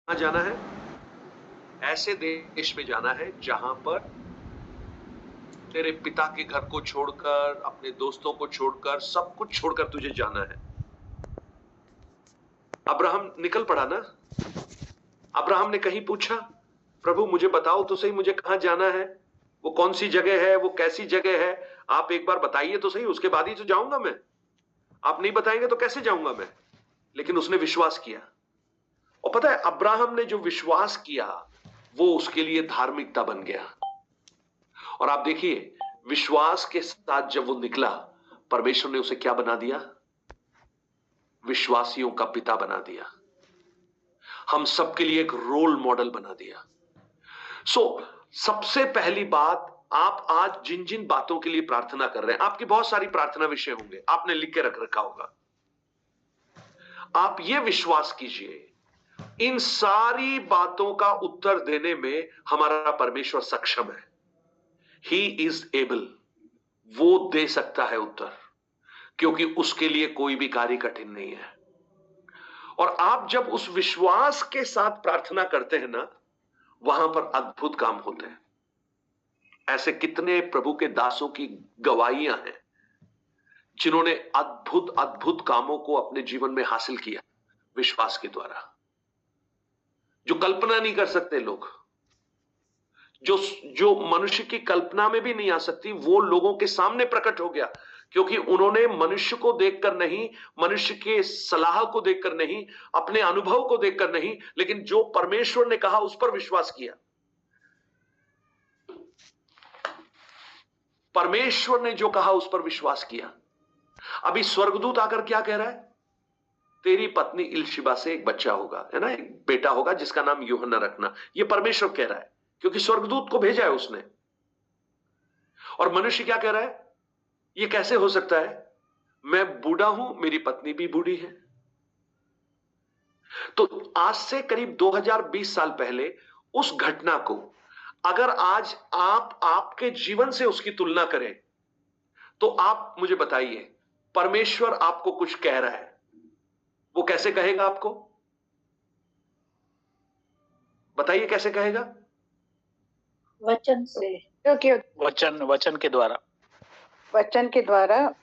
जाना है? ऐसे देश में जाना है जहां पर तेरे पिता के घर को छोड़कर, अपने दोस्तों को छोड़कर, सब कुछ छोड़कर तुझे जाना है। अब्राहम निकल पड़ा ना। अब्राहम ने कहीं पूछा, प्रभु मुझे बताओ तो सही, मुझे कहां जाना है, वो कौन सी जगह है, वो कैसी जगह है, आप एक बार बताइए तो सही, उसके बाद ही तो जाऊंगा मैं। आप नहीं बताएंगे तो कैसे जाऊंगा मैं। लेकिन उसने विश्वास किया। और पता है, अब्राहम ने जो विश्वास किया वो उसके लिए धार्मिकता बन गया। और आप देखिए, विश्वास के साथ जब वो निकला, परमेश्वर ने उसे क्या बना दिया? विश्वासियों का पिता बना दिया। हम सबके लिए एक रोल मॉडल बना दिया। सबसे पहली बात, आप आज जिन जिन बातों के लिए प्रार्थना कर रहे हैं, आपकी बहुत सारी प्रार्थना विषय होंगे, आपने लिख के रख रखा होगा। आप ये विश्वास कीजिए, इन सारी बातों का उत्तर देने में हमारा परमेश्वर सक्षम है। ही इज एबल, वो दे सकता है उत्तर, क्योंकि उसके लिए कोई भी कार्य कठिन नहीं है। और आप जब उस विश्वास के साथ प्रार्थना करते हैं ना, वहां पर अद्भुत काम होते हैं। ऐसे कितने प्रभु के दासों की गवाहियां हैं जिन्होंने अद्भुत अद्भुत कामों को अपने जीवन में हासिल किया विश्वास के द्वारा, जो कल्पना नहीं कर सकते लोग, जो जो मनुष्य की कल्पना में भी नहीं आ सकती, वो लोगों के सामने प्रकट हो गया। क्योंकि उन्होंने मनुष्य को देखकर नहीं, मनुष्य के सलाह को देखकर नहीं, अपने अनुभव को देखकर नहीं, लेकिन जो परमेश्वर ने कहा उस पर विश्वास किया। परमेश्वर ने जो कहा उस पर विश्वास किया। अभी स्वर्गदूत आकर क्या कह रहा है? तेरी पत्नी इल्शिबा से एक बच्चा होगा, है ना, एक बेटा होगा जिसका नाम यूहन्ना रखना। यह परमेश्वर कह रहा है, क्योंकि स्वर्गदूत को भेजा है उसने। और मनुष्य क्या कह रहा है? यह कैसे हो सकता है, मैं बूढ़ा हूं, मेरी पत्नी भी बूढ़ी है। तो आज से करीब 2020 साल पहले उस घटना को अगर आज आप आपके जीवन से उसकी तुलना करें, तो आप मुझे बताइए, परमेश्वर आपको कुछ कह रहा है, वो कैसे कहेगा आपको? बताइए कैसे कहेगा? वचन से, क्योंकि वचन के द्वारा, वचन के द्वारा,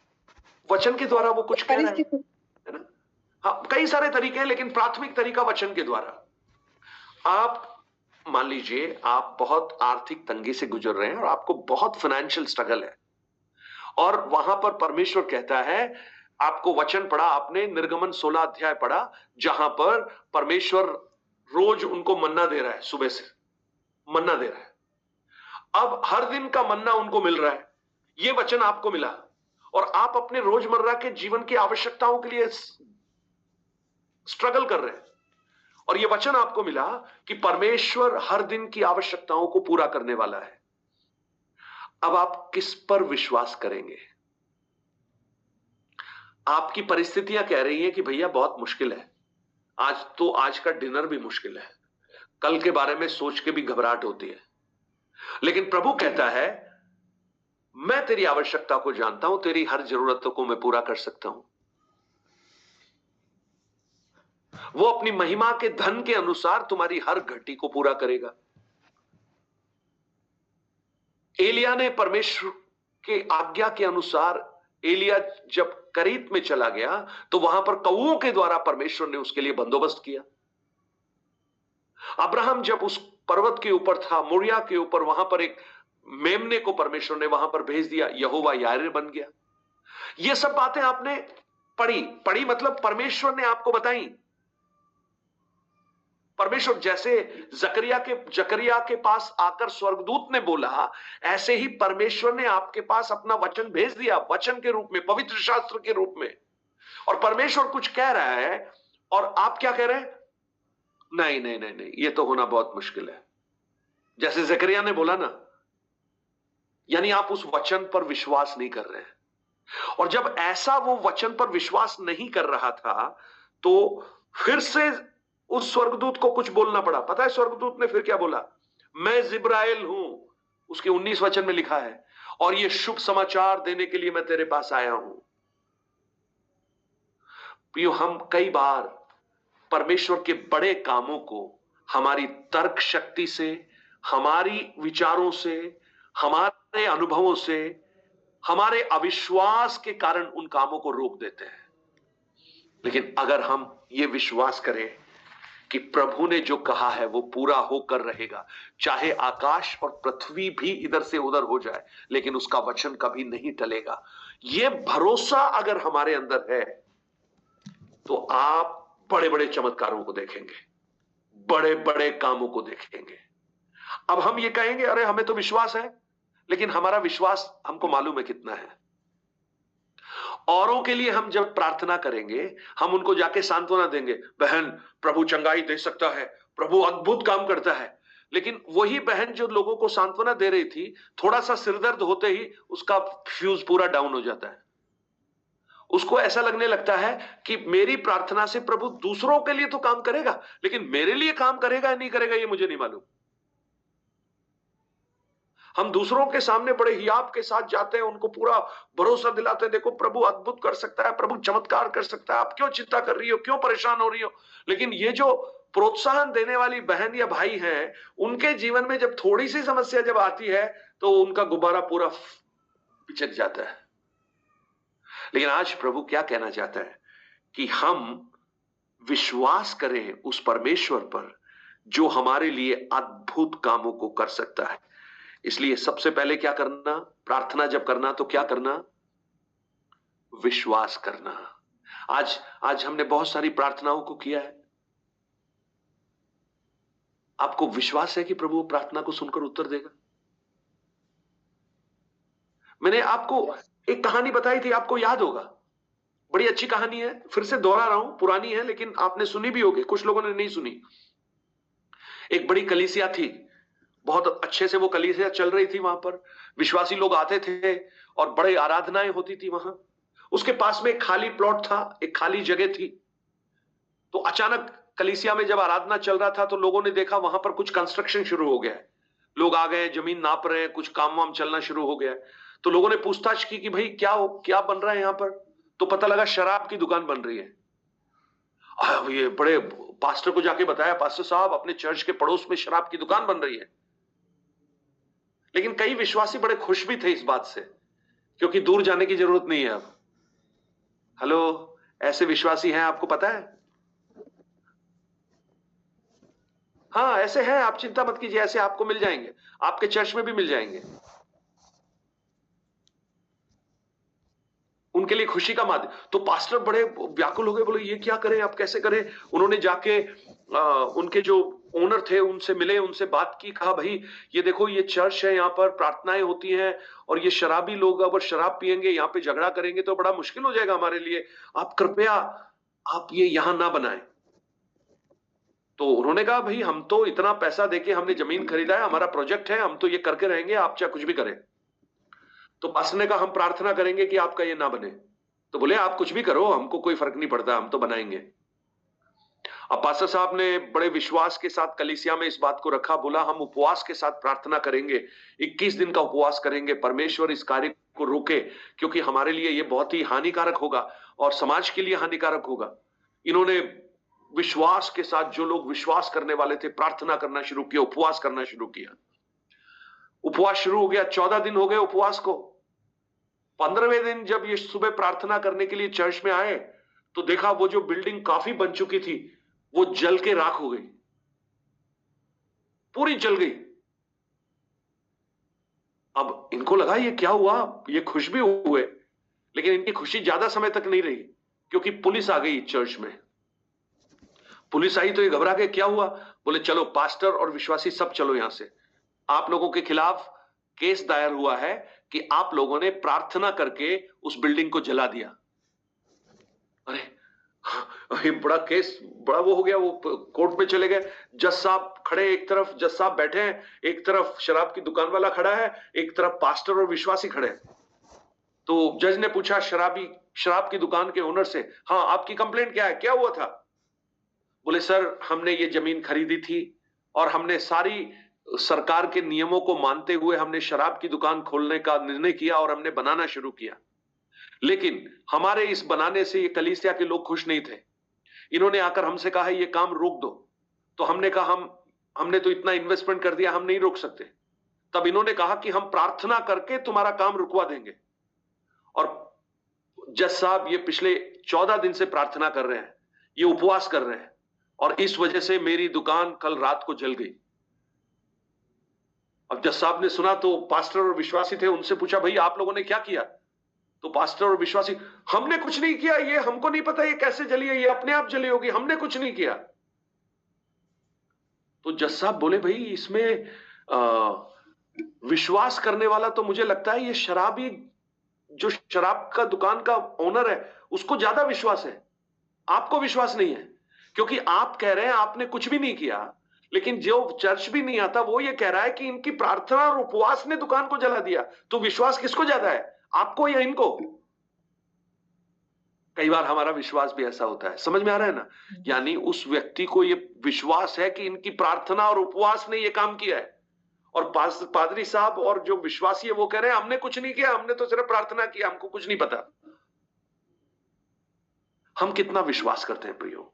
वचन के द्वारा वो कुछ कह रहा है ना। हाँ, कई सारे तरीके हैं, लेकिन प्राथमिक तरीका वचन के द्वारा। आप मान लीजिए, आप बहुत आर्थिक तंगी से गुजर रहे हैं और आपको बहुत फाइनेंशियल स्ट्रगल है, और वहां पर परमेश्वर कहता है, आपको वचन पढ़ा आपने, निर्गमन 16 अध्याय पढ़ा, जहां पर परमेश्वर रोज उनको मन्ना दे रहा है, सुबह से मन्ना दे रहा है। अब हर दिन का मन्ना उनको मिल रहा है, यह वचन आपको मिला, और आप अपने रोजमर्रा के जीवन की आवश्यकताओं के लिए स्ट्रगल कर रहे हैं, और यह वचन आपको मिला कि परमेश्वर हर दिन की आवश्यकताओं को पूरा करने वाला है। अब आप किस पर विश्वास करेंगे? आपकी परिस्थितियां कह रही हैं कि भैया बहुत मुश्किल है, आज तो आज का डिनर भी मुश्किल है, कल के बारे में सोच के भी घबराहट होती है। लेकिन प्रभु कहता है, मैं तेरी आवश्यकता को जानता हूं, तेरी हर जरूरतों को मैं पूरा कर सकता हूं। वो अपनी महिमा के धन के अनुसार तुम्हारी हर घटी को पूरा करेगा। एलिया ने परमेश्वर के आज्ञा के अनुसार, एलिया जब करीत में चला गया तो वहां पर कौओं के द्वारा परमेश्वर ने उसके लिए बंदोबस्त किया। अब्राहम जब उस पर्वत के ऊपर था, मोरिया के ऊपर, वहां पर एक मेमने को परमेश्वर ने वहां पर भेज दिया, यहोवा यारे बन गया। ये सब बातें आपने पढ़ी मतलब परमेश्वर ने आपको बताई। परमेश्वर जैसे जकरिया के पास आकर स्वर्गदूत ने बोला, ऐसे ही परमेश्वर ने आपके पास अपना वचन भेज दिया, वचन के रूप में, पवित्र शास्त्र के रूप में। और परमेश्वर कुछ कह रहा है और आप क्या कह रहे हैं? नहीं नहीं नहीं नहीं, ये तो होना बहुत मुश्किल है, जैसे जकरिया ने बोला ना। यानी आप उस वचन पर विश्वास नहीं कर रहे हैं। और जब ऐसा वो वचन पर विश्वास नहीं कर रहा था, तो फिर से उस स्वर्गदूत को कुछ बोलना पड़ा। पता है स्वर्गदूत ने फिर क्या बोला? मैं जिब्राइल हूं, उसके 19 वचन में लिखा है, और ये शुभ समाचार देने के लिए मैं तेरे पास आया हूं। प्रियो, हम कई बार परमेश्वर के बड़े कामों को हमारी तर्क शक्ति से, हमारी विचारों से, हमारे अनुभवों से, हमारे अविश्वास के कारण उन कामों को रोक देते हैं। लेकिन अगर हम ये विश्वास करें कि प्रभु ने जो कहा है वो पूरा होकर रहेगा, चाहे आकाश और पृथ्वी भी इधर से उधर हो जाए, लेकिन उसका वचन कभी नहीं टलेगा, ये भरोसा अगर हमारे अंदर है, तो आप बड़े बड़े चमत्कारों को देखेंगे, बड़े बड़े कामों को देखेंगे। अब हम ये कहेंगे, अरे हमें तो विश्वास है, लेकिन हमारा विश्वास हमको मालूम है कितना है। औरों के लिए हम जब प्रार्थना करेंगे, हम उनको जाके सांत्वना देंगे, बहन प्रभु चंगाई दे सकता है, प्रभु अद्भुत काम करता है। लेकिन वही बहन जो लोगों को सांत्वना दे रही थी, थोड़ा सा सिरदर्द होते ही उसका फ्यूज पूरा डाउन हो जाता है। उसको ऐसा लगने लगता है कि मेरी प्रार्थना से प्रभु दूसरों के लिए तो काम करेगा, लेकिन मेरे लिए काम करेगा या नहीं करेगा ये मुझे नहीं मालूम। हम दूसरों के सामने बड़े हियाब के साथ जाते हैं, उनको पूरा भरोसा दिलाते हैं, देखो प्रभु अद्भुत कर सकता है, प्रभु चमत्कार कर सकता है, आप क्यों चिंता कर रही हो, क्यों परेशान हो रही हो। लेकिन ये जो प्रोत्साहन देने वाली बहन या भाई हैं, उनके जीवन में जब थोड़ी सी समस्या जब आती है तो उनका गुब्बारा पूरा पिचक जाता है। लेकिन आज प्रभु क्या कहना चाहता है कि हम विश्वास करें उस परमेश्वर पर जो हमारे लिए अद्भुत कामों को कर सकता है। इसलिए सबसे पहले क्या करना, प्रार्थना जब करना तो क्या करना, विश्वास करना। आज हमने बहुत सारी प्रार्थनाओं को किया है। आपको विश्वास है कि प्रभु प्रार्थना को सुनकर उत्तर देगा? मैंने आपको एक कहानी बताई थी, आपको याद होगा, बड़ी अच्छी कहानी है, फिर से दोहरा रहा हूं, पुरानी है लेकिन आपने सुनी भी होगी, कुछ लोगों ने नहीं सुनी। एक बड़ी कलीसिया थी, बहुत अच्छे से वो कलीसिया चल रही थी, वहां पर विश्वासी लोग आते थे और बड़े आराधनाएं होती थी वहां। उसके पास में एक खाली प्लॉट था, एक खाली जगह थी। तो अचानक कलीसिया में जब आराधना चल रहा था तो लोगों ने देखा वहां पर कुछ कंस्ट्रक्शन शुरू हो गया है। लोग आ गए, जमीन नाप रहे हैं, कुछ काम वाम चलना शुरू हो गया है। तो लोगों ने पूछताछ की कि भाई क्या बन रहा है यहां पर। तो पता लगा शराब की दुकान बन रही है। ये बड़े पास्टर को जाके बताया, पास्टर साहब अपने चर्च के पड़ोस में शराब की दुकान बन रही है। लेकिन कई विश्वासी बड़े खुश भी थे इस बात से, क्योंकि दूर जाने की जरूरत नहीं है अब। हेलो, ऐसे विश्वासी हैं आपको पता है? हाँ ऐसे हैं, आप चिंता मत कीजिए, ऐसे आपको मिल जाएंगे, आपके चर्च में भी मिल जाएंगे। उनके लिए खुशी का माध्यम। तो पास्टर बड़े व्याकुल हो गए, बोले ये क्या करें, आप कैसे करें। उन्होंने जाके उनके जो ओनर थे उनसे मिले, उनसे बात की, कहा भाई ये देखो ये चर्च है, यहाँ पर प्रार्थनाएं होती हैं और ये शराबी लोग अगर शराब पियेंगे, यहाँ पे झगड़ा करेंगे तो बड़ा मुश्किल हो जाएगा हमारे लिए, आप कृपया आप ये यहां ना बनाएं। तो उन्होंने कहा भाई हम तो इतना पैसा देके हमने जमीन खरीदा है, हमारा प्रोजेक्ट है, हम तो ये करके रहेंगे, आप चाहे कुछ भी करें। तो पास्टर ने कहा हम प्रार्थना करेंगे कि आपका ये ना बने। तो बोले आप कुछ भी करो, हमको कोई फर्क नहीं पड़ता, हम तो बनाएंगे। अब पास्टर साहब ने बड़े विश्वास के साथ कलीसिया में इस बात को रखा, बोला हम उपवास के साथ प्रार्थना करेंगे, 21 दिन का उपवास करेंगे, परमेश्वर इस कार्य को रोके, क्योंकि हमारे लिए ये बहुत ही हानिकारक होगा और समाज के लिए हानिकारक होगा। इन्होंने विश्वास के साथ, जो लोग विश्वास करने वाले थे, प्रार्थना करना शुरू किया, उपवास करना शुरू किया। उपवास शुरू हो गया, 14 दिन हो गए उपवास को। 15वें दिन जब ये सुबह प्रार्थना करने के लिए चर्च में आए तो देखा वो जो बिल्डिंग काफी बन चुकी थी वो जल के राख हो गई, पूरी जल गई। अब इनको लगा ये क्या हुआ, ये खुश भी हुए, लेकिन इनकी खुशी ज्यादा समय तक नहीं रही, क्योंकि पुलिस आ गई चर्च में। पुलिस आई तो ये घबरा के क्या हुआ, बोले चलो पास्टर और विश्वासी सब चलो यहां से, आप लोगों के खिलाफ केस दायर हुआ है कि आप लोगों ने प्रार्थना करके उस बिल्डिंग को जला दिया। अरे बड़ा केस, बड़ा वो हो गया, वो कोर्ट में चले गए। जज साहब खड़े, एक तरफ जज साहब बैठे हैं, एक तरफ शराब की दुकान वाला खड़ा है, एक तरफ पास्टर और विश्वासी खड़े हैं। तो जज ने पूछा शराब की दुकान के ओनर से, हाँ आपकी कंप्लेंट क्या है, क्या हुआ था। बोले सर हमने ये जमीन खरीदी थी और हमने सारी सरकार के नियमों को मानते हुए हमने शराब की दुकान खोलने का निर्णय किया और हमने बनाना शुरू किया, लेकिन हमारे इस बनाने से ये कलीसिया के लोग खुश नहीं थे। इन्होंने आकर हमसे कहा है ये काम रोक दो। तो हमने कहा हम हमने तो इतना इन्वेस्टमेंट कर दिया, हम नहीं रोक सकते। तब इन्होंने कहा कि हम प्रार्थना करके तुम्हारा काम रुकवा देंगे। और जज साहब ये पिछले 14 दिन से प्रार्थना कर रहे हैं, ये उपवास कर रहे हैं, और इस वजह से मेरी दुकान कल रात को जल गई। अब जज साहब ने सुना तो पास्टर और विश्वासी थे, उनसे पूछा भाई आप लोगों ने क्या किया? तो पास्टर और विश्वासी, हमने कुछ नहीं किया, ये हमको नहीं पता ये कैसे जली है, ये अपने आप जली होगी, हमने कुछ नहीं किया। तो जज साहब बोले भाई इसमें विश्वास करने वाला तो मुझे लगता है ये शराबी, जो शराब का दुकान का ओनर है, उसको ज्यादा विश्वास है, आपको विश्वास नहीं है। क्योंकि आप कह रहे हैं आपने कुछ भी नहीं किया, लेकिन जो चर्च भी नहीं आता वो ये कह रहा है कि इनकी प्रार्थना और उपवास ने दुकान को जला दिया। तो विश्वास किसको ज्यादा है, आपको या इनको? कई बार हमारा विश्वास भी ऐसा होता है, समझ में आ रहा है ना? यानी उस व्यक्ति को ये विश्वास है कि इनकी प्रार्थना और उपवास ने ये काम किया है, और पादरी साहब और जो विश्वासी है वो कह रहे हैं हमने कुछ नहीं किया, हमने तो सिर्फ प्रार्थना की, हमको कुछ नहीं पता। हम कितना विश्वास करते हैं प्रियो?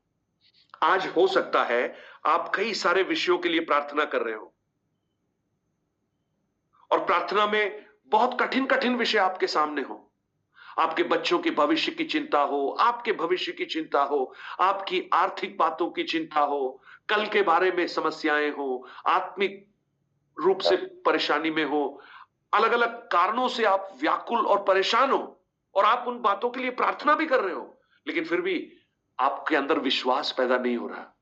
आज हो सकता है आप कई सारे विषयों के लिए प्रार्थना कर रहे हो, और प्रार्थना में बहुत कठिन कठिन विषय आपके सामने हो। आपके बच्चों के भविष्य की चिंता हो, आपके भविष्य की चिंता हो, आपकी आर्थिक बातों की चिंता हो, कल के बारे में समस्याएं हो, आत्मिक रूप से परेशानी में हो, अलग अलग कारणों से आप व्याकुल और परेशान हो, और आप उन बातों के लिए प्रार्थना भी कर रहे हो, लेकिन फिर भी आपके अंदर विश्वास पैदा नहीं हो रहा।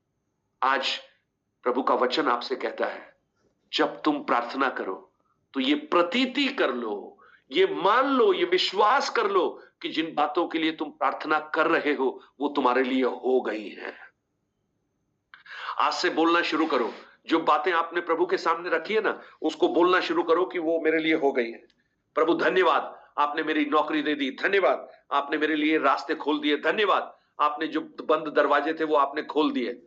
आज प्रभु का वचन आपसे कहता है जब तुम प्रार्थना करो तो ये प्रतीति कर लो, ये मान लो, ये विश्वास कर लो कि जिन बातों के लिए तुम प्रार्थना कर रहे हो वो तुम्हारे लिए हो गई हैं। आज से बोलना शुरू करो, जो बातें आपने प्रभु के सामने रखी है ना, उसको बोलना शुरू करो कि वो मेरे लिए हो गई है। प्रभु धन्यवाद, आपने मेरी नौकरी दे दी, धन्यवाद आपने मेरे लिए रास्ते खोल दिए, धन्यवाद आपने जो बंद दरवाजे थे वो आपने खोल दिए।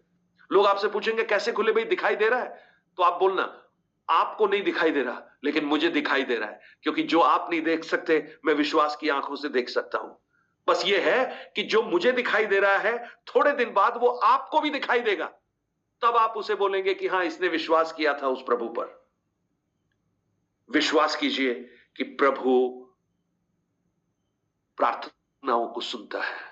लोग आपसे पूछेंगे कैसे खुले भाई, दिखाई दे रहा है? तो आप बोलना आपको नहीं दिखाई दे रहा, लेकिन मुझे दिखाई दे रहा है, क्योंकि जो आप नहीं देख सकते मैं विश्वास की आंखों से देख सकता हूं। बस ये है कि जो मुझे दिखाई दे रहा है थोड़े दिन बाद वो आपको भी दिखाई देगा, तब आप उसे बोलेंगे कि हां इसने विश्वास किया था उस प्रभु पर। विश्वास कीजिए कि प्रभु प्रार्थनाओं को सुनता है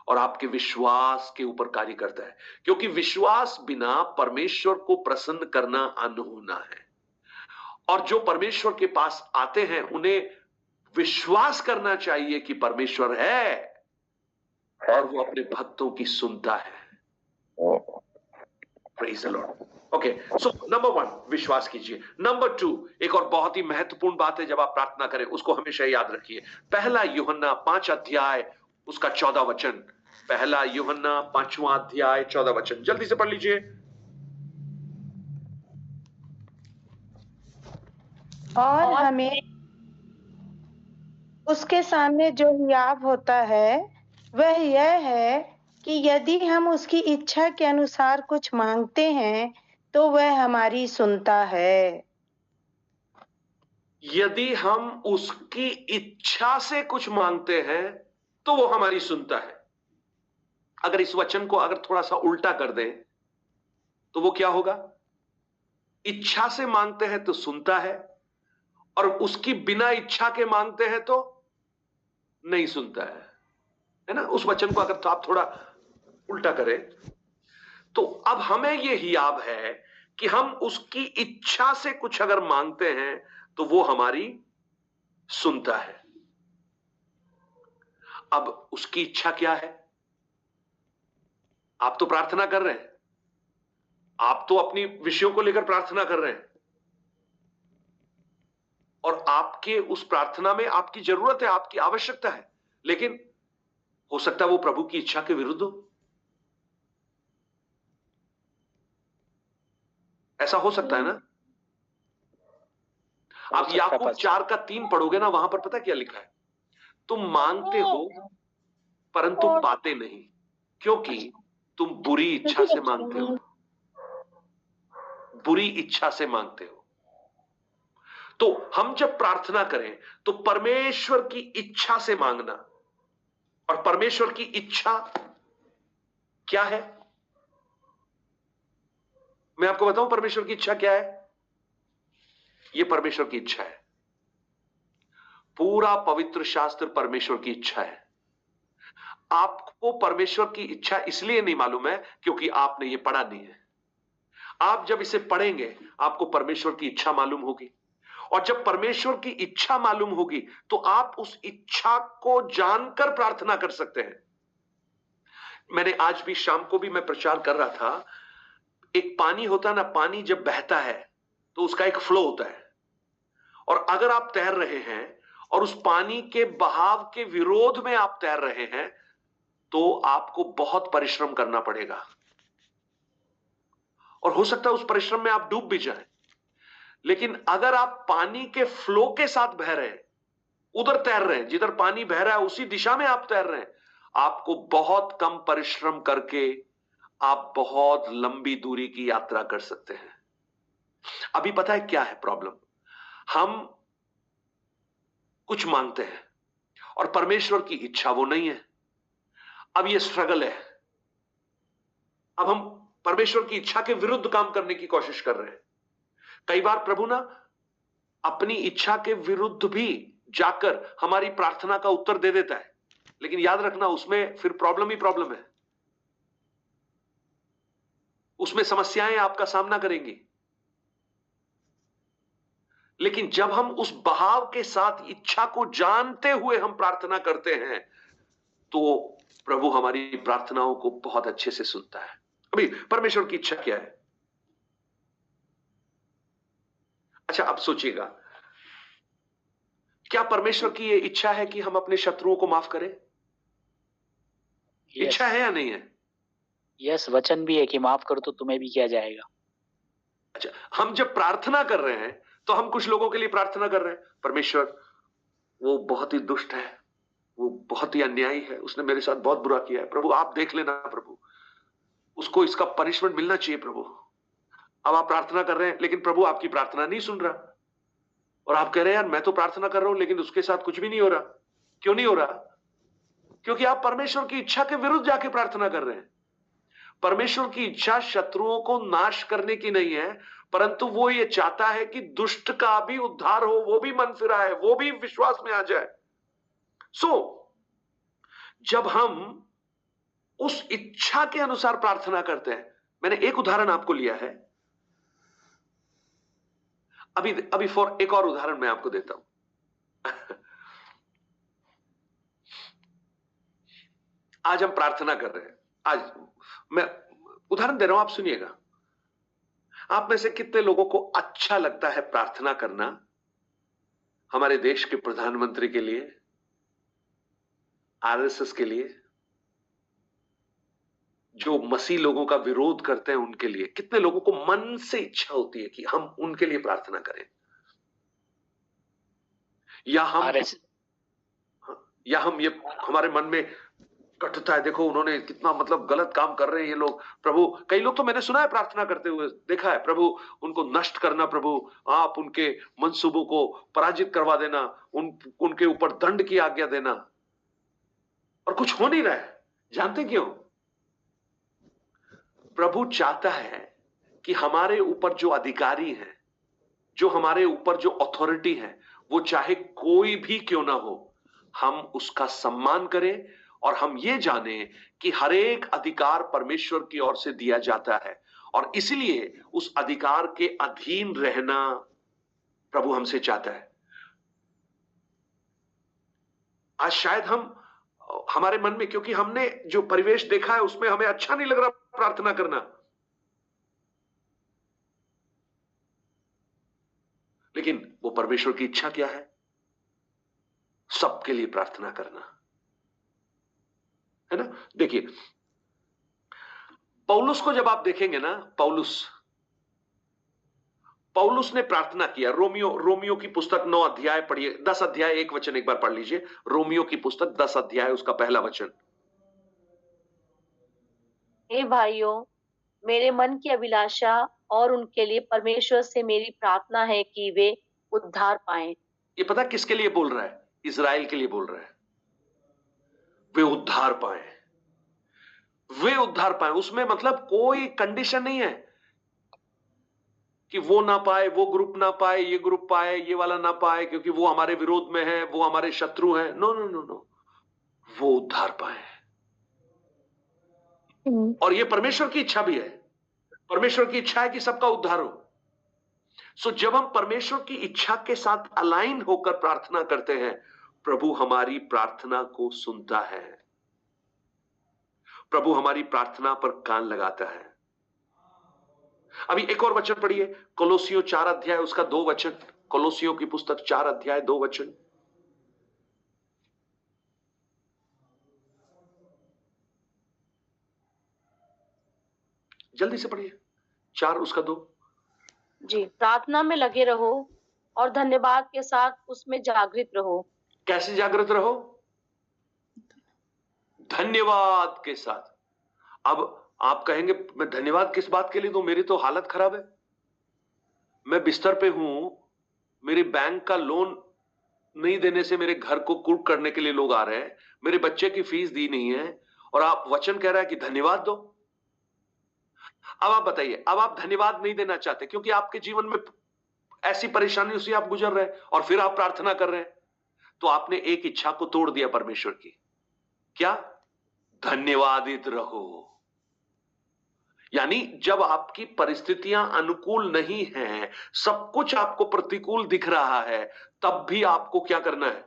और आपके विश्वास के ऊपर कार्य करता है, क्योंकि विश्वास बिना परमेश्वर को प्रसन्न करना अनहोना है। और जो परमेश्वर के पास आते हैं उन्हें विश्वास करना चाहिए कि परमेश्वर है और वो अपने भक्तों की सुनता है। Praise the Lord. Okay, so number 1 विश्वास कीजिए। नंबर 2 एक और बहुत ही महत्वपूर्ण बात है, जब आप प्रार्थना करें उसको हमेशा याद रखिए। पहला यूहन्ना 5 अध्याय उसका 14 वचन। पहला यूहन्ना 5वां अध्याय 14 वचन, जल्दी से पढ़ लीजिए। और हमें उसके सामने जो हियाव होता है वह यह है कि यदि हम उसकी इच्छा के अनुसार कुछ मांगते हैं तो वह हमारी सुनता है। यदि हम उसकी इच्छा से कुछ मांगते हैं तो वो हमारी सुनता है। अगर इस वचन को अगर थोड़ा सा उल्टा कर दें तो वो क्या होगा? इच्छा से मांगते हैं तो सुनता है, और उसकी बिना इच्छा के मांगते हैं तो नहीं सुनता है ना? उस वचन को अगर तो आप थोड़ा उल्टा करें तो अब हमें यह हियाव है कि हम उसकी इच्छा से कुछ अगर मांगते हैं तो वो हमारी सुनता है। अब उसकी इच्छा क्या है? आप तो प्रार्थना कर रहे हैं, आप तो अपनी विषयों को लेकर प्रार्थना कर रहे हैं, और आपके उस प्रार्थना में आपकी जरूरत है, आपकी आवश्यकता है, लेकिन हो सकता है वो प्रभु की इच्छा के विरुद्ध हो। ऐसा हो सकता है ना? आप याकूब 4:3 पढ़ोगे ना, वहां पर पता क्या लिखा है? तुम मांगते हो परंतु पाते नहीं, क्योंकि तुम बुरी इच्छा से मांगते हो। बुरी इच्छा से मांगते हो। तो हम जब प्रार्थना करें तो परमेश्वर की इच्छा से मांगना, और परमेश्वर की इच्छा क्या है? मैं आपको बताऊं परमेश्वर की इच्छा क्या है? यह परमेश्वर की इच्छा है। पूरा पवित्र शास्त्र परमेश्वर की इच्छा है। आपको परमेश्वर की इच्छा इसलिए नहीं मालूम है क्योंकि आपने यह पढ़ा नहीं है। आप जब इसे पढ़ेंगे आपको परमेश्वर की इच्छा मालूम होगी, और जब परमेश्वर की इच्छा मालूम होगी तो आप उस इच्छा को जानकर प्रार्थना कर सकते हैं। मैंने आज भी शाम को भी मैं प्रचार कर रहा था, एक पानी होता है ना, पानी जब बहता है तो उसका एक फ्लो होता है, और अगर आप तैर रहे हैं और उस पानी के बहाव के विरोध में आप तैर रहे हैं तो आपको बहुत परिश्रम करना पड़ेगा, और हो सकता है उस परिश्रम में आप डूब भी जाएं। लेकिन अगर आप पानी के फ्लो के साथ बह रहे हैं, उधर तैर रहे हैं, जिधर पानी बह रहा है उसी दिशा में आप तैर रहे हैं, आपको बहुत कम परिश्रम करके आप बहुत लंबी दूरी की यात्रा कर सकते हैं। अभी पता है क्या है प्रॉब्लम? हम कुछ मांगते हैं और परमेश्वर की इच्छा वो नहीं है। अब ये स्ट्रगल है। अब हम परमेश्वर की इच्छा के विरुद्ध काम करने की कोशिश कर रहे हैं। कई बार प्रभु ना अपनी इच्छा के विरुद्ध भी जाकर हमारी प्रार्थना का उत्तर दे देता है, लेकिन याद रखना उसमें फिर प्रॉब्लम ही प्रॉब्लम है, उसमें समस्याएं आपका सामना करेंगी। लेकिन जब हम उस बहाव के साथ इच्छा को जानते हुए हम प्रार्थना करते हैं तो प्रभु हमारी प्रार्थनाओं को बहुत अच्छे से सुनता है। अभी परमेश्वर की इच्छा क्या है? अच्छा, अब सोचिएगा, क्या परमेश्वर की यह इच्छा है कि हम अपने शत्रुओं को माफ करें? इच्छा है या नहीं है? यस, वचन भी है कि माफ करो तो तुम्हें भी किया जाएगा। अच्छा, हम जब प्रार्थना कर रहे हैं तो हम कुछ लोगों के लिए प्रार्थना कर रहे हैं, परमेश्वर वो बहुत ही दुष्ट है, वो बहुत ही अन्यायी है, उसने मेरे साथ बहुत बुरा किया है, प्रभु आप देख लेना, प्रभु उसको इसका पनिशमेंट मिलना चाहिए प्रभु। अब आप प्रार्थना कर रहे हैं लेकिन प्रभु आपकी प्रार्थना नहीं सुन रहा, और आप कह रहे हैं यार मैं तो प्रार्थना कर रहा हूं लेकिन उसके साथ कुछ भी नहीं हो रहा। क्यों नहीं हो रहा? क्योंकि आप परमेश्वर की इच्छा के विरुद्ध जाके प्रार्थना कर रहे हैं। परमेश्वर की इच्छा शत्रुओं को नाश करने की नहीं है, परंतु वो ये चाहता है कि दुष्ट का भी उद्धार हो, वो भी मन फिराए, वो भी विश्वास में आ जाए। जब हम उस इच्छा के अनुसार प्रार्थना करते हैं, मैंने एक उदाहरण आपको लिया है, अभी फॉर एक और उदाहरण मैं आपको देता हूं। आज हम प्रार्थना कर रहे हैं, आज मैं उदाहरण दे रहा हूं, आप सुनिएगा। आप में से कितने लोगों को अच्छा लगता है प्रार्थना करना हमारे देश के प्रधानमंत्री के लिए, आरएसएस के लिए, जो मसीह लोगों का विरोध करते हैं उनके लिए? कितने लोगों को मन से इच्छा होती है कि हम उनके लिए प्रार्थना करें? या हम ये हमारे मन में कटता है, देखो उन्होंने कितना मतलब गलत काम कर रहे हैं ये लोग, प्रभु कई लोग तो मैंने सुना है प्रार्थना करते हुए, देखा है, प्रभु उनको नष्ट करना, प्रभु आप उनके मंसूबों को पराजित करवा देना, उनके ऊपर दंड की आज्ञा देना, और कुछ हो नहीं रहा है। जानते क्यों? प्रभु चाहता है कि हमारे ऊपर जो अधिकारी है, जो हमारे ऊपर जो अथॉरिटी है, वो चाहे कोई भी क्यों ना हो, हम उसका सम्मान करें और हम ये जाने कि हर एक अधिकार परमेश्वर की ओर से दिया जाता है, और इसलिए उस अधिकार के अधीन रहना प्रभु हमसे चाहता है। आज शायद हमारे मन में, क्योंकि हमने जो परिवेश देखा है उसमें हमें अच्छा नहीं लग रहा प्रार्थना करना, लेकिन वो परमेश्वर की इच्छा क्या है? सबके लिए प्रार्थना करना है ना। देखिए पौलुस को जब आप देखेंगे ना, पौलुस ने प्रार्थना किया। रोमियो की पुस्तक 9 अध्याय पढ़िए, 10 अध्याय 1 वचन एक बार पढ़ लीजिए। रोमियो की पुस्तक 10 अध्याय उसका पहला वचन। हे भाइयों, मेरे मन की अभिलाषा और उनके लिए परमेश्वर से मेरी प्रार्थना है कि वे उद्धार पाएं। ये पता किसके लिए बोल रहा है? इजराइल के लिए बोल रहा है। वे उद्धार पाएं, वे उद्धार पाएं। उसमें मतलब कोई कंडीशन नहीं है। कि वो ना पाए, वो ग्रुप ना पाए, ये ग्रुप पाए, ये वाला ना पाए, क्योंकि वो हमारे विरोध में है, वो हमारे शत्रु हैं। नो नो नो नो, वो उद्धार पाए। और ये परमेश्वर की इच्छा भी है। परमेश्वर की इच्छा है कि सबका उद्धार हो। सो जब हम परमेश्वर की इच्छा के साथ अलाइन होकर प्रार्थना करते हैं, प्रभु हमारी प्रार्थना को सुनता है। प्रभु हमारी प्रार्थना पर कान लगाता है। अभी एक और वचन पढ़िए, कोलोसियों 4 अध्याय उसका 2 वचन। कोलोसियों की पुस्तक 4 अध्याय 2 वचन। जल्दी से पढ़िए, 4 उसका 2। जी, प्रार्थना में लगे रहो और धन्यवाद के साथ उसमें जागृत रहो। कैसे जागृत रहो? धन्यवाद के साथ। अब आप कहेंगे मैं धन्यवाद किस बात के लिए दूं? मेरी तो हालत खराब है, मैं बिस्तर पे हूं, मेरी बैंक का लोन नहीं देने से मेरे घर को कुर्क करने के लिए लोग आ रहे हैं, मेरे बच्चे की फीस दी नहीं है, और आप वचन कह रहा है कि धन्यवाद दो। अब आप बताइए, अब आप धन्यवाद नहीं देना चाहते क्योंकि आपके जीवन में ऐसी परेशानियों से आप गुजर रहे हैं और फिर आप प्रार्थना कर रहे हैं, तो आपने एक इच्छा को तोड़ दिया परमेश्वर की। क्या? धन्यवादित रहो। यानी जब आपकी परिस्थितियां अनुकूल नहीं हैं, सब कुछ आपको प्रतिकूल दिख रहा है, तब भी आपको क्या करना है?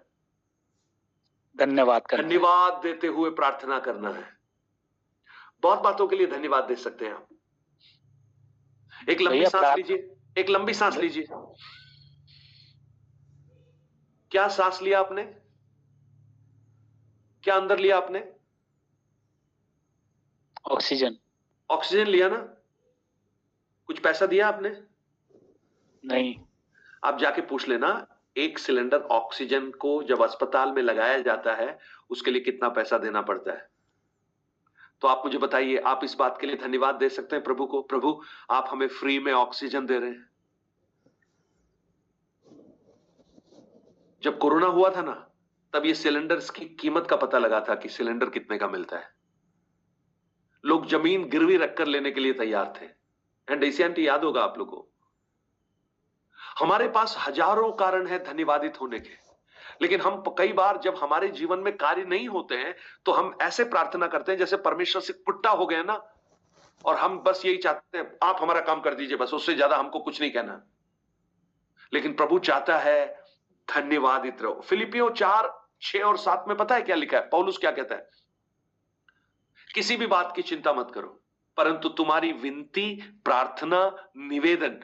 धन्यवाद करना है। धन्यवाद देते हुए प्रार्थना करना है। बहुत बातों के लिए धन्यवाद दे सकते हैं आप। एक लंबी भैया, सांस लीजिए, एक लंबी सांस लीजिए। क्या सांस लिया आपने? क्या अंदर लिया आपने? ऑक्सीजन। ऑक्सीजन लिया ना? कुछ पैसा दिया आपने? नहीं। आप जाके पूछ लेना, एक सिलेंडर ऑक्सीजन को जब अस्पताल में लगाया जाता है उसके लिए कितना पैसा देना पड़ता है। तो आप मुझे बताइए, आप इस बात के लिए धन्यवाद दे सकते हैं प्रभु को? प्रभु, आप हमें फ्री में ऑक्सीजन दे रहे हैं। जब कोरोना हुआ था ना, तब ये सिलेंडर्स की कीमत का पता लगा था कि सिलेंडर कितने का मिलता है। लोग जमीन गिरवी रखकर लेने के लिए तैयार थे। एंड एशियंटी याद होगा आप लोगों को। हमारे पास हजारों कारण है धन्यवादित होने के, लेकिन हम कई बार जब हमारे जीवन में कार्य नहीं होते हैं तो हम ऐसे प्रार्थना करते हैं जैसे परमेश्वर से कुट्टा हो गए ना, और हम बस यही चाहते हैं आप हमारा काम कर दीजिए, बस उससे ज्यादा हमको कुछ नहीं कहना। लेकिन प्रभु चाहता है धन्यवादित रहो। फिलिपियों 4, 6 और 7 में पता है क्या लिखा है? पौलुस क्या कहता है? किसी भी बात की चिंता मत करो, परंतु तुम्हारी विनती, प्रार्थना, निवेदन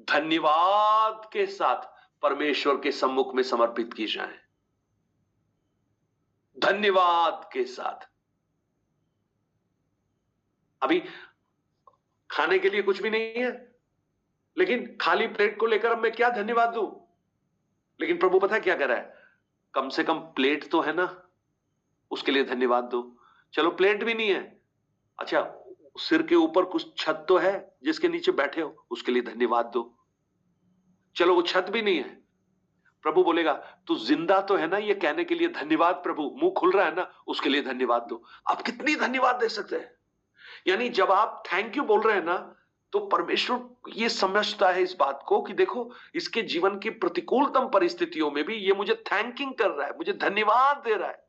धन्यवाद के साथ परमेश्वर के सम्मुख में समर्पित की जाए। धन्यवाद के साथ। अभी खाने के लिए कुछ भी नहीं है, लेकिन खाली प्लेट को लेकर अब मैं क्या धन्यवाद दूं? लेकिन प्रभु पता है क्या कह रहा है? कम से कम प्लेट तो है ना, उसके लिए धन्यवाद दो। चलो प्लेट भी नहीं है, अच्छा सिर के ऊपर कुछ छत तो है जिसके नीचे बैठे हो, उसके लिए धन्यवाद दो। चलो वो छत भी नहीं है, प्रभु बोलेगा तू जिंदा तो है ना, ये कहने के लिए धन्यवाद प्रभु, मुंह खुल रहा है ना, उसके लिए धन्यवाद दो। आप कितनी धन्यवाद दे सकते हैं? यानी जब आप थैंक यू बोल रहे हैं ना, तो परमेश्वर ये समझता है इस बात को कि देखो इसके जीवन की प्रतिकूलतम परिस्थितियों में भी ये मुझे थैंकिंग कर रहा है, मुझे धन्यवाद दे रहा है।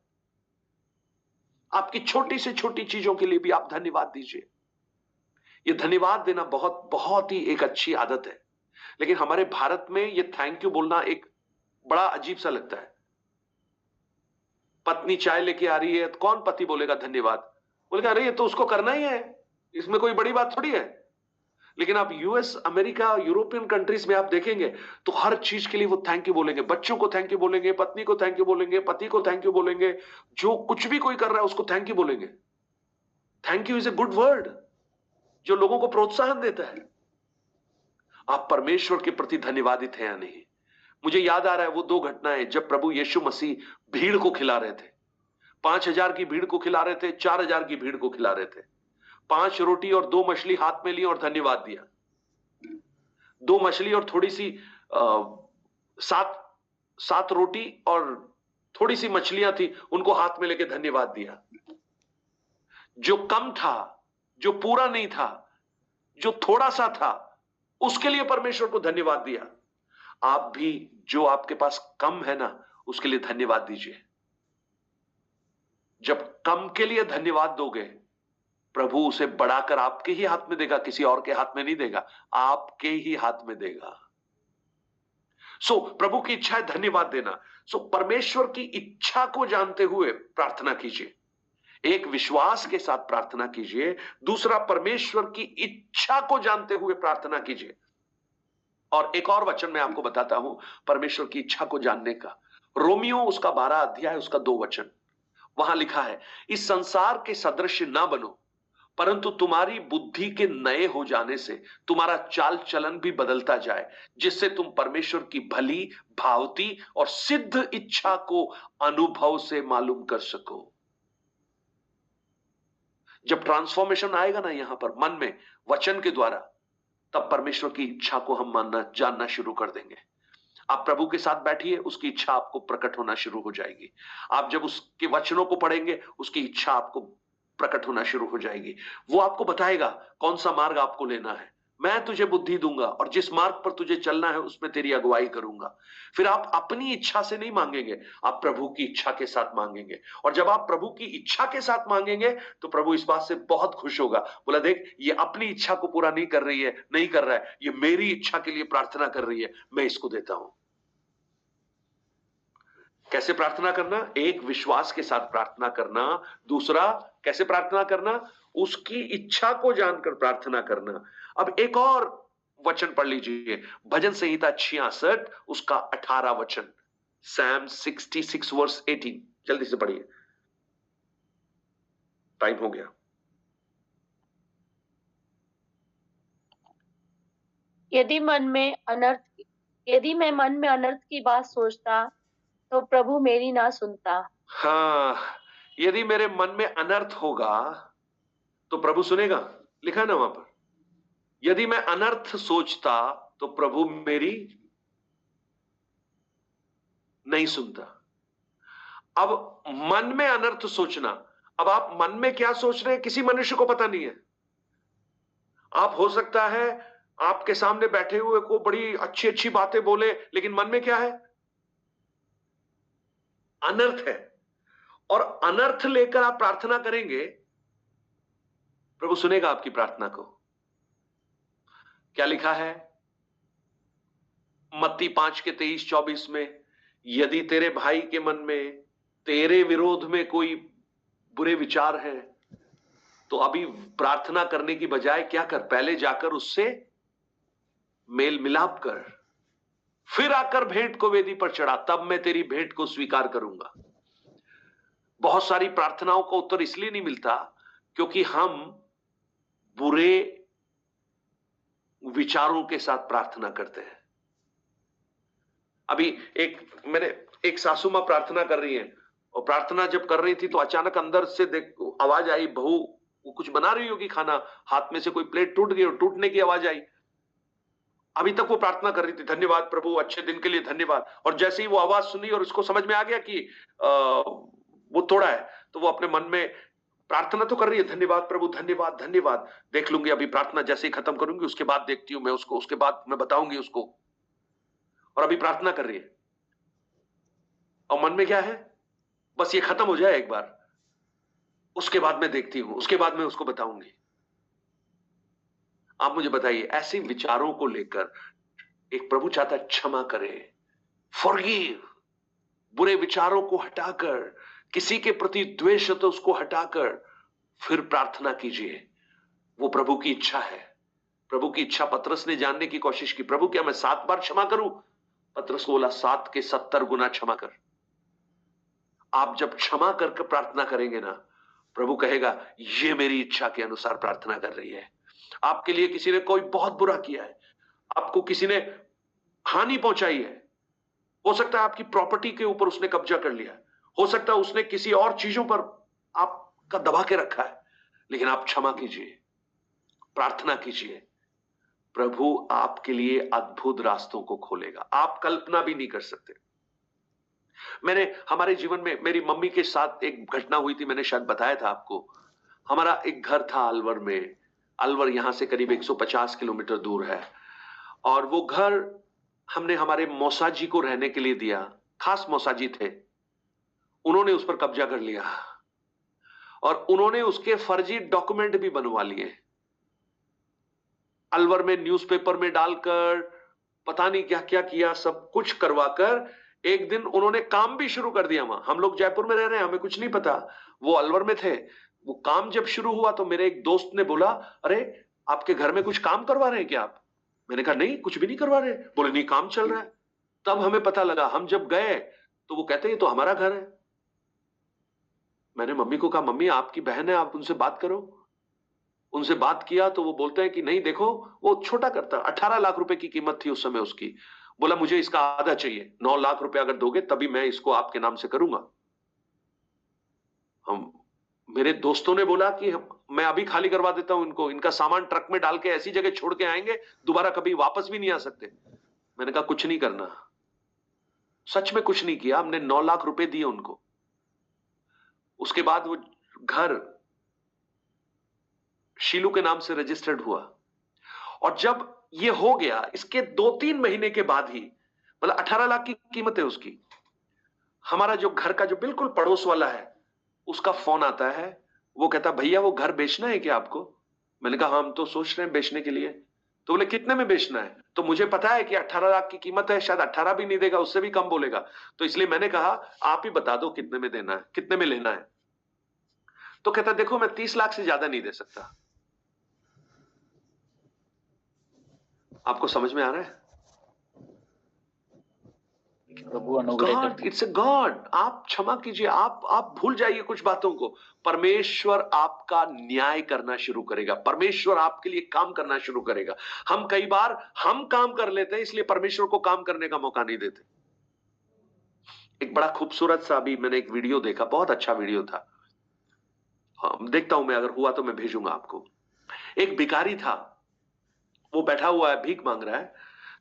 आपकी छोटी से छोटी चीजों के लिए भी आप धन्यवाद दीजिए। ये धन्यवाद देना बहुत बहुत ही एक अच्छी आदत है, लेकिन हमारे भारत में ये थैंक यू बोलना एक बड़ा अजीब सा लगता है। पत्नी चाय लेके आ रही है तो कौन पति बोलेगा धन्यवाद? बोलेगा अरे ये तो उसको करना ही है, इसमें कोई बड़ी बात थोड़ी है। लेकिन आप यूएस, अमेरिका, यूरोपियन कंट्रीज में आप देखेंगे तो हर चीज के लिए वो थैंक यू बोलेंगे। बच्चों को थैंक यू बोलेंगे, पत्नी को थैंक यू बोलेंगे, पति को थैंक यू बोलेंगे, जो कुछ भी कोई कर रहा है उसको थैंक यू बोलेंगे। Thank you is a good word जो लोगों को प्रोत्साहन देता है। आप परमेश्वर के प्रति धन्यवादित हैं या नहीं? मुझे याद आ रहा है वो 2 घटनाएं जब प्रभु यीशु मसीह भीड़ को खिला रहे थे। 5000 की भीड़ को खिला रहे थे, 4000 की भीड़ को खिला रहे थे। 5 रोटी और 2 मछली हाथ में ली और धन्यवाद दिया। 2 मछली और थोड़ी सी 7 रोटी और थोड़ी सी मछलियां थी, उनको हाथ में लेके धन्यवाद दिया। जो कम था, जो पूरा नहीं था, जो थोड़ा सा था, उसके लिए परमेश्वर को धन्यवाद दिया। आप भी जो आपके पास कम है ना, उसके लिए धन्यवाद दीजिए। जब कम के लिए धन्यवाद दोगे, प्रभु उसे बढ़ाकर आपके ही हाथ में देगा, किसी और के हाथ में नहीं देगा, आपके ही हाथ में देगा। सो प्रभु की इच्छा है धन्यवाद देना। सो परमेश्वर की इच्छा को जानते हुए प्रार्थना कीजिए। एक विश्वास के साथ प्रार्थना कीजिए, दूसरा परमेश्वर की इच्छा को जानते हुए प्रार्थना कीजिए। और एक और वचन मैं आपको बताता हूं परमेश्वर की इच्छा को जानने का। रोमियो उसका 12 अध्याय उसका 2 वचन, वहां लिखा है, इस संसार के सदृश ना बनो, परंतु तुम्हारी बुद्धि के नए हो जाने से तुम्हारा चाल चलन भी बदलता जाए, जिससे तुम परमेश्वर की भली, भावती और सिद्ध इच्छा को अनुभव से मालूम कर सको। जब ट्रांसफॉर्मेशन आएगा ना यहां पर मन में वचन के द्वारा, तब परमेश्वर की इच्छा को हम मानना जानना शुरू कर देंगे। आप प्रभु के साथ बैठिए, उसकी इच्छा आपको प्रकट होना शुरू हो जाएगी। आप जब उसके वचनों को पढ़ेंगे, उसकी इच्छा आपको प्रकट होना शुरू हो जाएगी। वो आपको बताएगा कौन सा मार्ग आपको लेना है। मैं तुझे बुद्धि दूंगा और जिस मार्ग पर तुझे चलना है उसमें तेरी अगुवाई करूंगा। फिर आप अपनी इच्छा से नहीं मांगेंगे, आप प्रभु की इच्छा के साथ मांगेंगे। और जब आप प्रभु की इच्छा के साथ मांगेंगे तो प्रभु इस बात से बहुत खुश होगा। बोला, देख, ये अपनी इच्छा को पूरा नहीं कर रही है, नहीं कर रहा है, ये मेरी इच्छा के लिए प्रार्थना कर रही है, मैं इसको देता हूं। कैसे प्रार्थना करना? एक, विश्वास के साथ प्रार्थना करना। दूसरा, कैसे प्रार्थना करना? उसकी इच्छा को जानकर प्रार्थना करना। अब एक और वचन पढ़ लीजिए, भजन संहिता 66 उसका 18 वचन, सैम 66 वर्स 18। जल्दी से पढ़िए, टाइम हो गया। यदि मैं मन में अनर्थ की बात सोचता तो प्रभु मेरी ना सुनता। हाँ, यदि मेरे मन में अनर्थ होगा तो प्रभु सुनेगा, लिखा है ना वहां पर। यदि मैं अनर्थ सोचता तो प्रभु मेरी नहीं सुनता। अब मन में अनर्थ सोचना, अब आप मन में क्या सोच रहे हैं किसी मनुष्य को पता नहीं है। आप हो सकता है आपके सामने बैठे हुए को बड़ी अच्छी अच्छी बातें बोले, लेकिन मन में क्या है? अनर्थ है। और अनर्थ लेकर आप प्रार्थना करेंगे, प्रभु सुनेगा आपकी प्रार्थना को। क्या लिखा है मत्ती 5 के 23-24 में? यदि तेरे भाई के मन में तेरे विरोध में कोई बुरे विचार है तो अभी प्रार्थना करने की बजाय क्या कर, पहले जाकर उससे मेल मिलाप कर, फिर आकर भेंट को वेदी पर चढ़ा, तब मैं तेरी भेंट को स्वीकार करूंगा। बहुत सारी प्रार्थनाओं का उत्तर इसलिए नहीं मिलता क्योंकि हम बुरे विचारों के साथ प्रार्थना करते हैं। अभी एक सासू मां प्रार्थना कर रही है, और प्रार्थना जब कर रही थी तो अचानक अंदर से आवाज आई, बहू वो कुछ बना रही होगी खाना, हाथ में से कोई प्लेट टूट गई और टूटने की आवाज आई। अभी तक वो प्रार्थना कर रही थी, धन्यवाद प्रभु, अच्छे दिन के लिए धन्यवाद। और जैसे ही वो आवाज सुनी और उसको समझ में आ गया कि वो तोड़ा है, तो वो अपने मन में प्रार्थना तो कर रही है, धन्यवाद प्रभु, धन्यवाद धन्यवाद, देख लूंगी अभी प्रार्थना जैसे ही खत्म करूंगी उसके बाद देखती हूं मैं उसको, उसके बाद मैं बताऊंगी उसको। और अभी प्रार्थना कर रही है और मन में क्या है? बस ये खत्म हो जाए एक बार, उसके बाद मैं देखती हूं, उसके बाद मैं उसको बताऊंगी। आप मुझे बताइए, ऐसे विचारों को लेकर एक प्रभु चाहता क्षमा करे, फॉरगिव, बुरे विचारों को हटाकर, किसी के प्रति द्वेष तो उसको हटाकर फिर प्रार्थना कीजिए। वो प्रभु की इच्छा है। प्रभु की इच्छा पतरस ने जानने की कोशिश की, प्रभु क्या मैं 7 बार क्षमा करूं? पतरस को बोला 7 के 70 गुना क्षमा कर। आप जब क्षमा करके प्रार्थना करेंगे ना, प्रभु कहेगा ये मेरी इच्छा के अनुसार प्रार्थना कर रही है। आपके लिए किसी ने कोई बहुत बुरा किया है, आपको किसी ने हानि पहुंचाई है, हो सकता है आपकी प्रॉपर्टी के ऊपर उसने कब्जा कर लिया, हो सकता है उसने किसी और चीजों पर आपका दबा के रखा है, लेकिन आप क्षमा कीजिए, प्रार्थना कीजिए, प्रभु आपके लिए अद्भुत रास्तों को खोलेगा, आप कल्पना भी नहीं कर सकते। हमारे जीवन में मेरी मम्मी के साथ एक घटना हुई थी, मैंने शायद बताया था आपको। हमारा एक घर था अलवर में, अलवर यहां से करीब 150 किलोमीटर दूर है। और वो घर हमने हमारे मौसाजी को रहने के लिए दिया। खास मौसाजी थे, उन्होंने उस पर कब्जा कर लिया और उन्होंने उसके फर्जी डॉक्यूमेंट भी बनवा लिए, अलवर में न्यूज़पेपर में डालकर पता नहीं क्या क्या किया, सब कुछ करवाकर एक दिन उन्होंने काम भी शुरू कर दिया वहां। हम लोग जयपुर में रह रहे हैं, हमें कुछ नहीं पता, वो अलवर में थे। वो काम जब शुरू हुआ तो मेरे एक दोस्त ने बोला, अरे आपके घर में कुछ काम करवा रहे हैं क्या आप? मैंने कहा नहीं, कुछ भी नहीं करवा रहे। बोले नहीं, काम चल रहा है। तब हमें पता लगा, हम जब गए तो वो कहते ये तो हमारा घर है। मैंने मम्मी को कहा, मम्मी आपकी बहन है, आप उनसे बात करो। उनसे बात किया तो वो बोलते हैं कि नहीं देखो, वो छोटा करता, 18 लाख रुपए की कीमत थी उस समय उसकी। बोला मुझे इसका आधा चाहिए, 9 लाख रुपए अगर दोगे तभी मैं इसको आपके नाम से करूंगा। हम मेरे दोस्तों ने बोला कि मैं अभी खाली करवा देता हूं इनको, इनका सामान ट्रक में डाल के ऐसी जगह छोड़ के आएंगे, दोबारा कभी वापस भी नहीं आ सकते। मैंने कहा कुछ नहीं करना। सच में कुछ नहीं किया, हमने 9 लाख रुपए दिए उनको। उसके बाद वो घर शीलू के नाम से रजिस्टर्ड हुआ। और जब ये हो गया, इसके 2-3 महीने के बाद ही, मतलब 18 लाख की कीमत है उसकी, हमारा जो घर का जो बिल्कुल पड़ोस वाला है उसका फोन आता है। वो कहता भैया वो घर बेचना है क्या आपको? मैंने कहा हम तो सोच रहे हैं बेचने के लिए। तो बोले कितने में बेचना है? तो मुझे पता है कि 18 लाख की कीमत है, शायद 18 भी नहीं देगा, उससे भी कम बोलेगा। तो इसलिए मैंने कहा आप ही बता दो कितने में देना है, कितने में लेना है। तो कहता देखो मैं 30 लाख से ज्यादा नहीं दे सकता। आपको समझ में आ रहा है? प्रभु अनुग्रह गॉड, करते। It's a God. आप क्षमा कीजिए, आप भूल जाइए कुछ बातों को। परमेश्वर आपका न्याय करना शुरू करेगा, परमेश्वर आपके लिए काम करना शुरू करेगा। हम कई बार हम काम कर लेते हैं, इसलिए परमेश्वर को काम करने का मौका नहीं देते। एक बड़ा खूबसूरत सा अभी मैंने एक वीडियो देखा, बहुत अच्छा वीडियो था। हाँ, देखता हूं मैं, अगर हुआ तो मैं भेजूंगा आपको। एक भिखारी था, वो बैठा हुआ है, भीख मांग रहा है।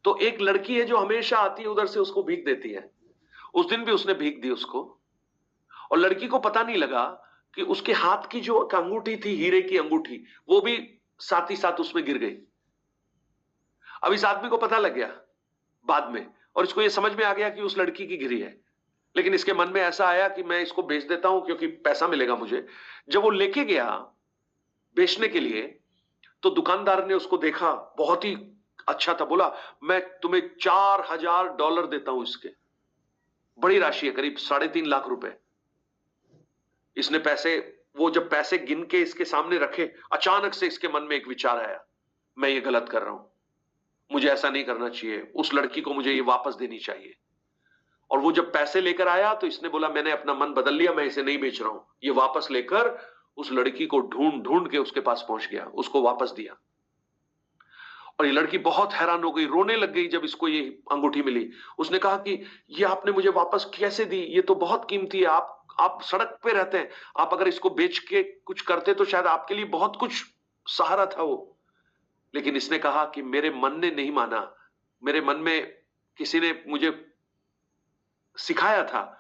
तो एक लड़की है जो हमेशा आती है उधर से उसको भीख देती है। उस दिन भी उसने भीख दी उसको, और लड़की को पता नहीं लगा कि उसके हाथ की जो अंगूठी थी, हीरे की अंगूठी, वो भी साथ ही साथ उसमें गिर गई। अब इस आदमी को पता लग गया बाद में, और इसको ये समझ में आ गया कि उस लड़की की गिरी है। लेकिन इसके मन में ऐसा आया कि मैं इसको बेच देता हूं क्योंकि पैसा मिलेगा मुझे। जब वो लेके गया बेचने के लिए, तो दुकानदार ने उसको देखा, बहुत ही अच्छा था, बोला मैं तुम्हें $4000 देता हूं इसके। बड़ी राशि है, करीब 3.5 लाख रुपए। इसने पैसे, वो जब पैसे गिन के इसके सामने रखे, अचानक से इसके मन में एक विचार आया, मैं ये गलत कर रहा हूं, मुझे ऐसा नहीं करना चाहिए, उस लड़की को मुझे ये वापस देनी चाहिए। और वो जब पैसे लेकर आया तो इसने बोला मैंने अपना मन बदल लिया, मैं इसे नहीं बेच रहा हूं। ये वापस लेकर उस लड़की को ढूंढ ढूंढ के उसके पास पहुंच गया, उसको वापस दिया। और ये लड़की बहुत हैरान हो गई, रोने लग गई जब इसको ये अंगूठी मिली। उसने कहा कि ये आपने मुझे वापस कैसे दी, ये तो बहुत कीमती है, आप सड़क पे रहते हैं, आप अगर इसको बेच के कुछ करते तो शायद आपके लिए बहुत कुछ सहारा था वो। लेकिन इसने कहा कि मेरे मन ने नहीं माना, मेरे मन में किसी ने मुझे सिखाया था,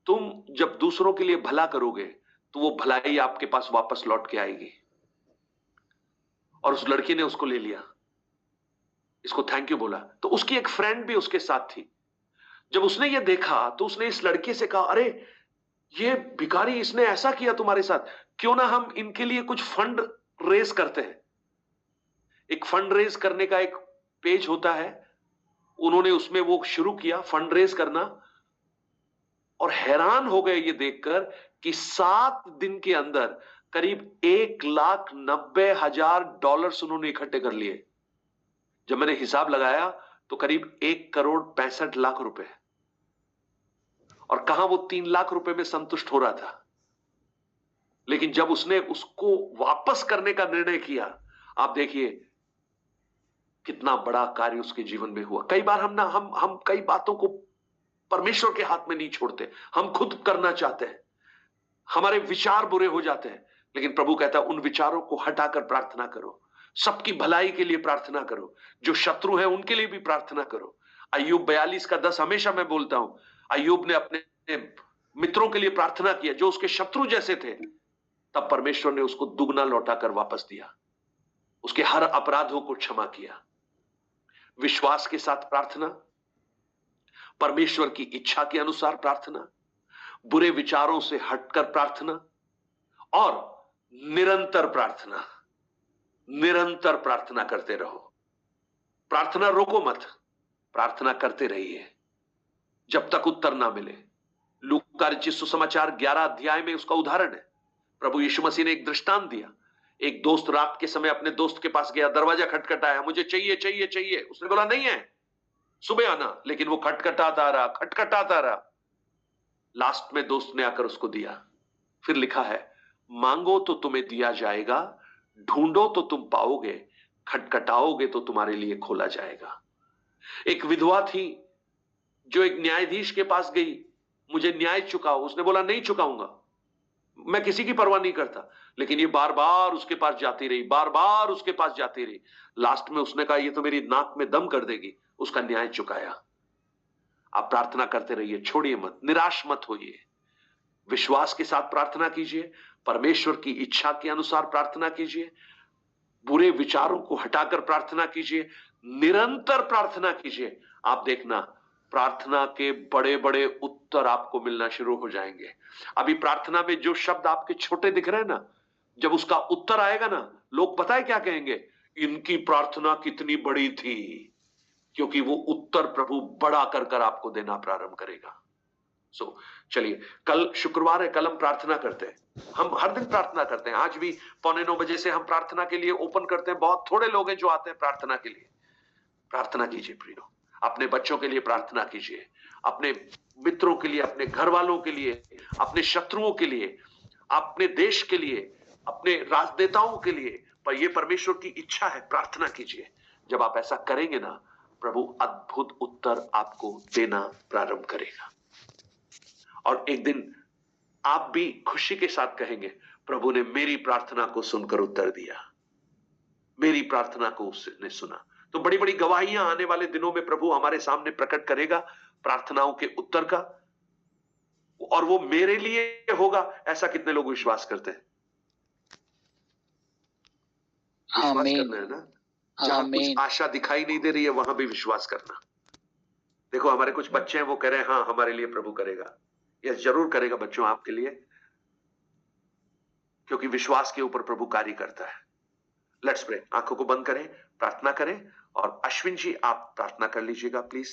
तुम जब दूसरों के लिए भला करोगे तो वो भलाई आपके पास वापस लौट के आएगी। और उस लड़की ने उसको ले लिया, इसको थैंक यू बोला। तो उसकी एक फ्रेंड भी उसके साथ थी। जब उसने ये देखा तो उसने इस लड़के से कहा, अरे ये भिखारी, इसने ऐसा किया तुम्हारे साथ, क्यों ना हम इनके लिए कुछ फंड रेज करते हैं। एक फंड रेज करने का एक पेज होता है, उन्होंने उसमें वो शुरू किया फंड रेज करना। और हैरान हो गए ये देखकर कि 7 दिन के अंदर करीब $1,90,000 उन्होंने इकट्ठे कर लिए। जब मैंने हिसाब लगाया तो करीब 1,65,00,000 रुपए। और कहां वो 3 लाख रुपए में संतुष्ट हो रहा था। लेकिन जब उसने उसको वापस करने का निर्णय किया, आप देखिए कितना बड़ा कार्य उसके जीवन में हुआ। कई बार हम कई बातों को परमेश्वर के हाथ में नहीं छोड़ते, हम खुद करना चाहते हैं, हमारे विचार बुरे हो जाते हैं। लेकिन प्रभु कहता है उन विचारों को हटाकर प्रार्थना करो, सबकी भलाई के लिए प्रार्थना करो, जो शत्रु है उनके लिए भी प्रार्थना करो। अय्यूब 42:10 हमेशा मैं बोलता हूं, अय्यूब ने अपने मित्रों के लिए प्रार्थना किया जो उसके शत्रु जैसे थे, तब परमेश्वर ने उसको दुगना लौटाकर वापस दिया, उसके हर अपराधों को क्षमा किया। विश्वास के साथ प्रार्थना, परमेश्वर की इच्छा के अनुसार प्रार्थना, बुरे विचारों से हटकर प्रार्थना और निरंतर प्रार्थना। निरंतर प्रार्थना करते रहो, प्रार्थना रोको मत, प्रार्थना करते रहिए जब तक उत्तर ना मिले। लूका रचित सुसमाचार 11 अध्याय में उसका उदाहरण है। प्रभु यीशु मसीह ने एक दृष्टांत दिया। एक दोस्त रात के समय अपने दोस्त के पास गया, दरवाजा खटखटाया, मुझे चाहिए चाहिए चाहिए। उसने बोला नहीं है, सुबह आना। लेकिन वो खटखटाता रहा। लास्ट में दोस्त ने आकर उसको दिया। फिर लिखा है, मांगो तो तुम्हें दिया जाएगा, ढूंढो तो तुम पाओगे, खटखटाओगे तो तुम्हारे लिए खोला जाएगा। एक विधवा थी जो एक न्यायाधीश के पास गई, मुझे न्याय चुकाओ। उसने बोला नहीं चुकाऊंगा, मैं किसी की परवाह नहीं करता। लेकिन ये बार बार उसके पास जाती रही, बार बार उसके पास जाती रही। लास्ट में उसने कहा ये तो मेरी नाक में दम कर देगी। उसका न्याय चुकाया। आप प्रार्थना करते रहिए, छोड़िए मत, निराश मत होइए। विश्वास के साथ प्रार्थना कीजिए, परमेश्वर की इच्छा के अनुसार प्रार्थना कीजिए, बुरे विचारों को हटाकर प्रार्थना कीजिए, निरंतर प्रार्थना कीजिए। आप देखना प्रार्थना के बड़े बड़े उत्तर आपको मिलना शुरू हो जाएंगे। अभी प्रार्थना में जो शब्द आपके छोटे दिख रहे हैं ना, जब उसका उत्तर आएगा ना, लोग पता है क्या कहेंगे, इनकी प्रार्थना कितनी बड़ी थी, क्योंकि वो उत्तर प्रभु बड़ा कर कर आपको देना प्रारंभ करेगा। चलिए, कल शुक्रवार है, कल हम प्रार्थना करते हैं। हम हर दिन प्रार्थना करते हैं। आज भी 8:45 बजे से हम प्रार्थना के लिए ओपन करते हैं। बहुत थोड़े लोग हैं जो आते हैं प्रार्थना के लिए। प्रार्थना कीजिए प्रियो, अपने बच्चों के लिए प्रार्थना कीजिए, अपने मित्रों के लिए, अपने घर वालों के लिए, अपने शत्रुओं के लिए, अपने देश के लिए, अपने राजनेताओं के लिए। पर यह परमेश्वर की इच्छा है, प्रार्थना कीजिए। जब आप ऐसा करेंगे ना, प्रभु अद्भुत उत्तर आपको देना प्रारंभ करेगा। और एक दिन आप भी खुशी के साथ कहेंगे, प्रभु ने मेरी प्रार्थना को सुनकर उत्तर दिया, मेरी प्रार्थना को उसने सुना। तो बड़ी बड़ी गवाहियां आने वाले दिनों में प्रभु हमारे सामने प्रकट करेगा प्रार्थनाओं के उत्तर का, और वो मेरे लिए होगा। ऐसा कितने लोग विश्वास करते हैं? विश्वास करना है ना। जहां कुछ आशा दिखाई नहीं दे रही है, वहां भी विश्वास करना। देखो, हमारे कुछ बच्चे हैं, वो कह रहे हैं हाँ हमारे लिए प्रभु करेगा। यस, जरूर करेगा बच्चों, आपके लिए, क्योंकि विश्वास के ऊपर प्रभु कार्य करता है। Let's pray. आंखों को बंद करें, प्रार्थना करें। और अश्विन जी, आप प्रार्थना कर लीजिएगा प्लीज।